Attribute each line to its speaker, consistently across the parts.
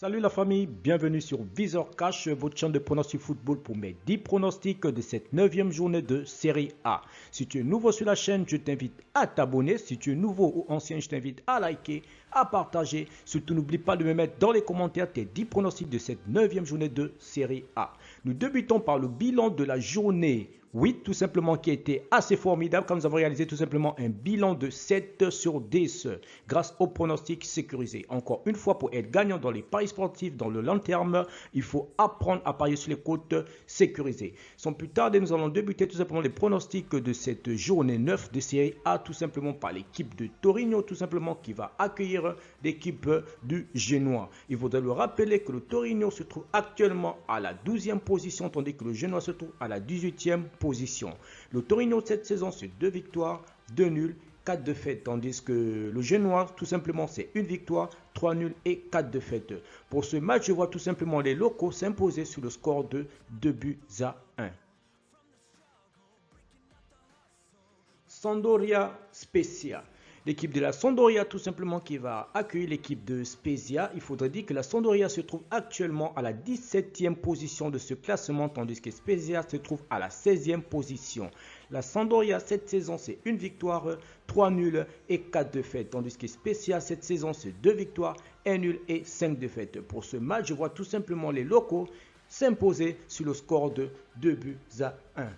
Speaker 1: Salut la famille, bienvenue sur Visor Cash, votre chaîne de pronostic football pour mes 10 pronostics de cette 9e journée de Série A. Si tu es nouveau sur la chaîne, je t'invite à t'abonner. Si tu es nouveau ou ancien, je t'invite à liker, à partager. Surtout, n'oublie pas de me mettre dans les commentaires tes 10 pronostics de cette 9e journée de Série A. Nous débutons par le bilan de la journée 8, tout simplement, qui a été assez formidable quand nous avons réalisé tout simplement un bilan de 7 sur 10 grâce au pronostic sécurisé. Encore une fois, pour être gagnant dans les paris sportifs dans le long terme, il faut apprendre à parier sur les cotes sécurisées. Sans plus tarder, nous allons débuter tout simplement les pronostics de cette journée 9 de Série A, tout simplement par l'équipe de Torino, tout simplement qui va accueillir l'équipe du Genoa. Il faudrait le rappeler que le Torino se trouve actuellement à la 12e position, tandis que le Genoa se trouve à la 18e position. Le Torino cette saison, c'est 2 victoires, 2 nuls, 4 défaites, tandis que le Genoa, tout simplement, c'est 1 victoire, 3 nuls et 4 défaites. Pour ce match, je vois tout simplement les locaux s'imposer sur le score de 2 buts à 1. Sampdoria Spezia. L'équipe de la Sampdoria tout simplement qui va accueillir l'équipe de Spezia. Il faudrait dire que la Sampdoria se trouve actuellement à la 17e position de ce classement, tandis que Spezia se trouve à la 16e position. La Sampdoria cette saison c'est 1 victoire, 3 nuls et 4 défaites, tandis que Spezia cette saison c'est 2 victoires, 1 nul et 5 défaites. Pour ce match, je vois tout simplement les locaux s'imposer sur le score de 2 buts à 1.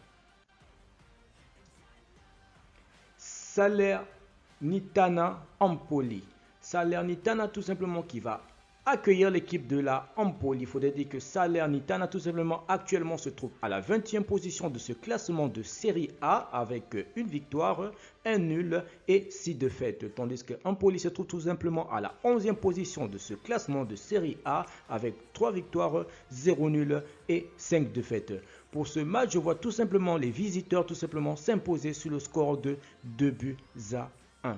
Speaker 1: Salernitana Empoli. Salernitana tout simplement qui va accueillir l'équipe de la Empoli. Il faudrait dire que Salernitana tout simplement actuellement se trouve à la 20e position de ce classement de Série A avec 1 victoire, 1 nul et 6 défaites. Tandis que Empoli se trouve tout simplement à la 11e position de ce classement de Série A avec 3 victoires, 0 nul et 5 défaites. Pour ce match, je vois tout simplement les visiteurs tout simplement s'imposer sur le score de 2 buts à 1.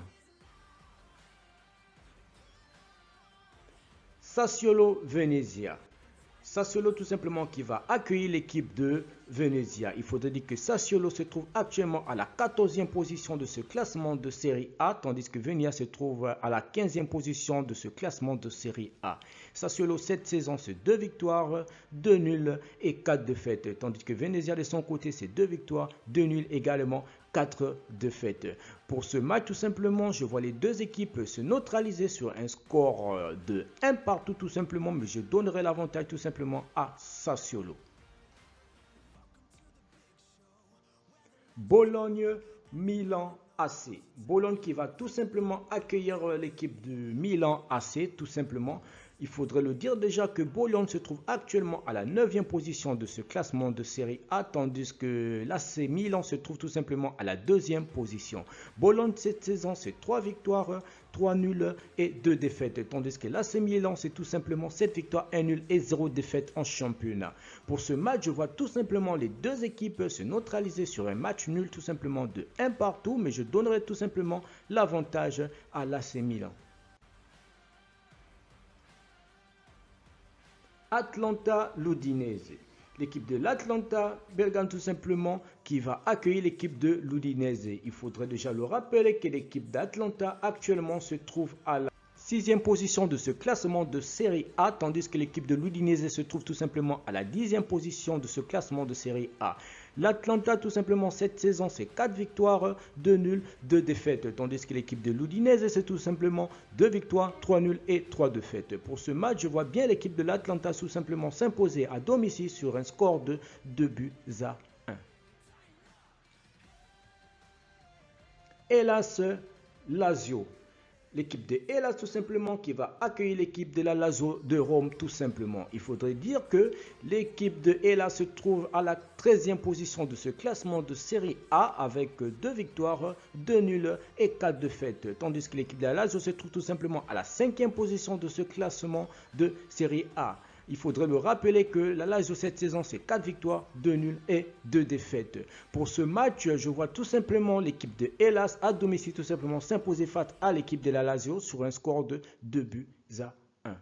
Speaker 1: Sassuolo Venezia. Sassuolo tout simplement qui va accueillir l'équipe de Venezia. Il faudrait dire que Sassuolo se trouve actuellement à la 14e position de ce classement de Série A, tandis que Venezia se trouve à la 15e position de ce classement de Série A. Sassuolo cette saison c'est 2 victoires, 2 nuls et 4 défaites, tandis que Venezia de son côté c'est 2 victoires, 2 nuls également, 4 défaites. Pour ce match, tout simplement, je vois les deux équipes se neutraliser sur un score de 1 partout tout simplement, mais je donnerai l'avantage tout simplement à Sassuolo. Bologne-Milan AC. Bologne qui va tout simplement accueillir l'équipe de Milan AC, tout simplement. Il faudrait le dire déjà que Bologne se trouve actuellement à la 9e position de ce classement de Série A, tandis que l'AC Milan se trouve tout simplement à la 2e position. Bologne cette saison c'est 3 victoires, 3 nuls et 2 défaites, tandis que l'AC Milan c'est tout simplement 7 victoires, 1 nul et 0 défaite en championnat. Pour ce match, je vois tout simplement les deux équipes se neutraliser sur un match nul tout simplement de 1 partout, mais je donnerai tout simplement l'avantage à l'AC Milan. Atalanta l'Udinese. L'équipe de l'Atalanta Bergame tout simplement qui va accueillir l'équipe de l'Udinese. Il faudrait déjà le rappeler que l'équipe d'Atalanta actuellement se trouve à la 6e position de ce classement de Série A, tandis que l'équipe de l'Udinese se trouve tout simplement à la 10e position de ce classement de Série A. L'Atalanta tout simplement cette saison c'est 4 victoires, 2 nuls, 2 défaites, tandis que l'équipe de l'Udinese c'est tout simplement 2 victoires, 3 nuls et 3 défaites. Pour ce match, je vois bien l'équipe de l'Atalanta tout simplement s'imposer à domicile sur un score de 2 buts à 1. Hellas Lazio. L'équipe de Hellas tout simplement qui va accueillir l'équipe de la Lazio de Rome tout simplement. Il faudrait dire que l'équipe de Hellas se trouve à la 13e position de ce classement de Série A avec 2 victoires, 2 nuls et 4 défaites. Tandis que l'équipe de la Lazio se trouve tout simplement à la 5e position de ce classement de Série A. Il faudrait le rappeler que la Lazio cette saison c'est 4 victoires, 2 nuls et 2 défaites. Pour ce match, je vois tout simplement l'équipe de Hellas à domicile tout simplement s'imposer face à l'équipe de la Lazio sur un score de 2 buts à 1.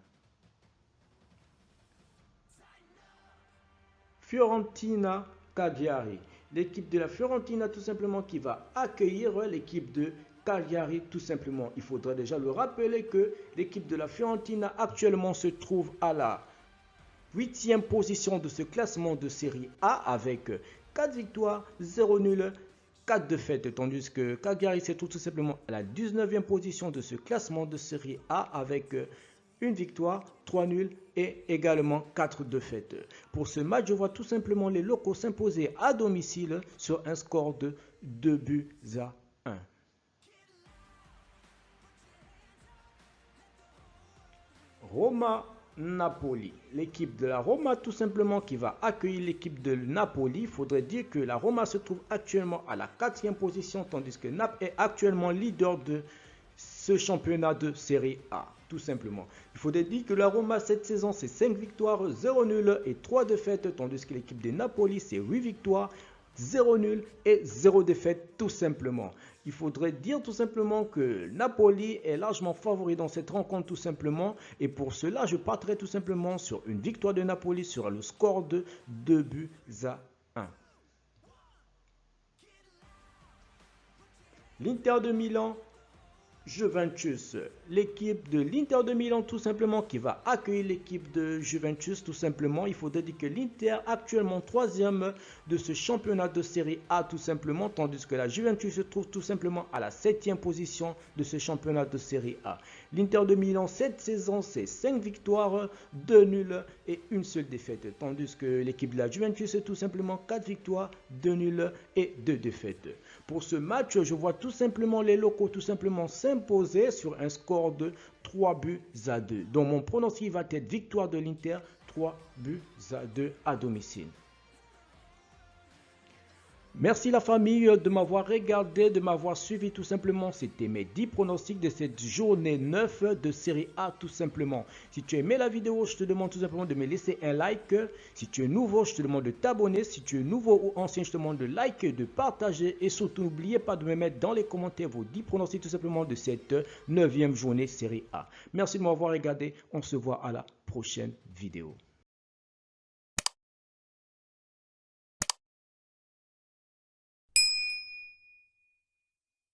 Speaker 1: Fiorentina Cagliari. L'équipe de la Fiorentina tout simplement qui va accueillir l'équipe de Cagliari tout simplement. Il faudra déjà le rappeler que l'équipe de la Fiorentina actuellement se trouve à la 8e position de ce classement de Série A avec 4 victoires, 0 nul, 4 défaites, tandis que Cagliari se trouve tout simplement à la 19e position de ce classement de Série A avec une victoire, 3 nuls et également 4 défaites. Pour ce match, je vois tout simplement les locaux s'imposer à domicile sur un score de 2 buts à 1. Roma-Napoli. L'équipe de la Roma tout simplement qui va accueillir l'équipe de Napoli. Il faudrait dire que la Roma se trouve actuellement à la 4e position tandis que Naples est actuellement leader de ce championnat de Série A. Tout simplement. Il faudrait dire que la Roma cette saison c'est 5 victoires, 0 nul et 3 défaites tandis que l'équipe de Napoli c'est 8 victoires, 0 nul et 0 défaite tout simplement. Il faudrait dire tout simplement que Napoli est largement favori dans cette rencontre tout simplement. Et pour cela, je partirai tout simplement sur une victoire de Napoli sur le score de 2 buts à 1. L'Inter de Milan, Juventus, l'équipe de l'Inter de Milan tout simplement qui va accueillir l'équipe de Juventus tout simplement. Il faudrait dire que l'Inter actuellement 3e de ce championnat de Série A tout simplement, tandis que la Juventus se trouve tout simplement à la 7e position de ce championnat de Série A. L'Inter de Milan cette saison c'est 5 victoires, 2 nuls et une seule défaite, tandis que l'équipe de la Juventus c'est tout simplement 4 victoires, 2 nuls et 2 défaites. Pour ce match, je vois tout simplement les locaux tout simplement s'imposer sur un score de 3 buts à 2. Donc mon pronostic va être victoire de l'Inter, 3 buts à 2 à domicile. Merci la famille de m'avoir regardé, de m'avoir suivi tout simplement. C'était mes 10 pronostics de cette journée 9 de Série A tout simplement. Si tu as aimé la vidéo, je te demande tout simplement de me laisser un like. Si tu es nouveau, je te demande de t'abonner. Si tu es nouveau ou ancien, je te demande de liker, de partager. Et surtout, n'oubliez pas de me mettre dans les commentaires vos 10 pronostics tout simplement de cette 9e journée Série A. Merci de m'avoir regardé. On se voit à la prochaine vidéo.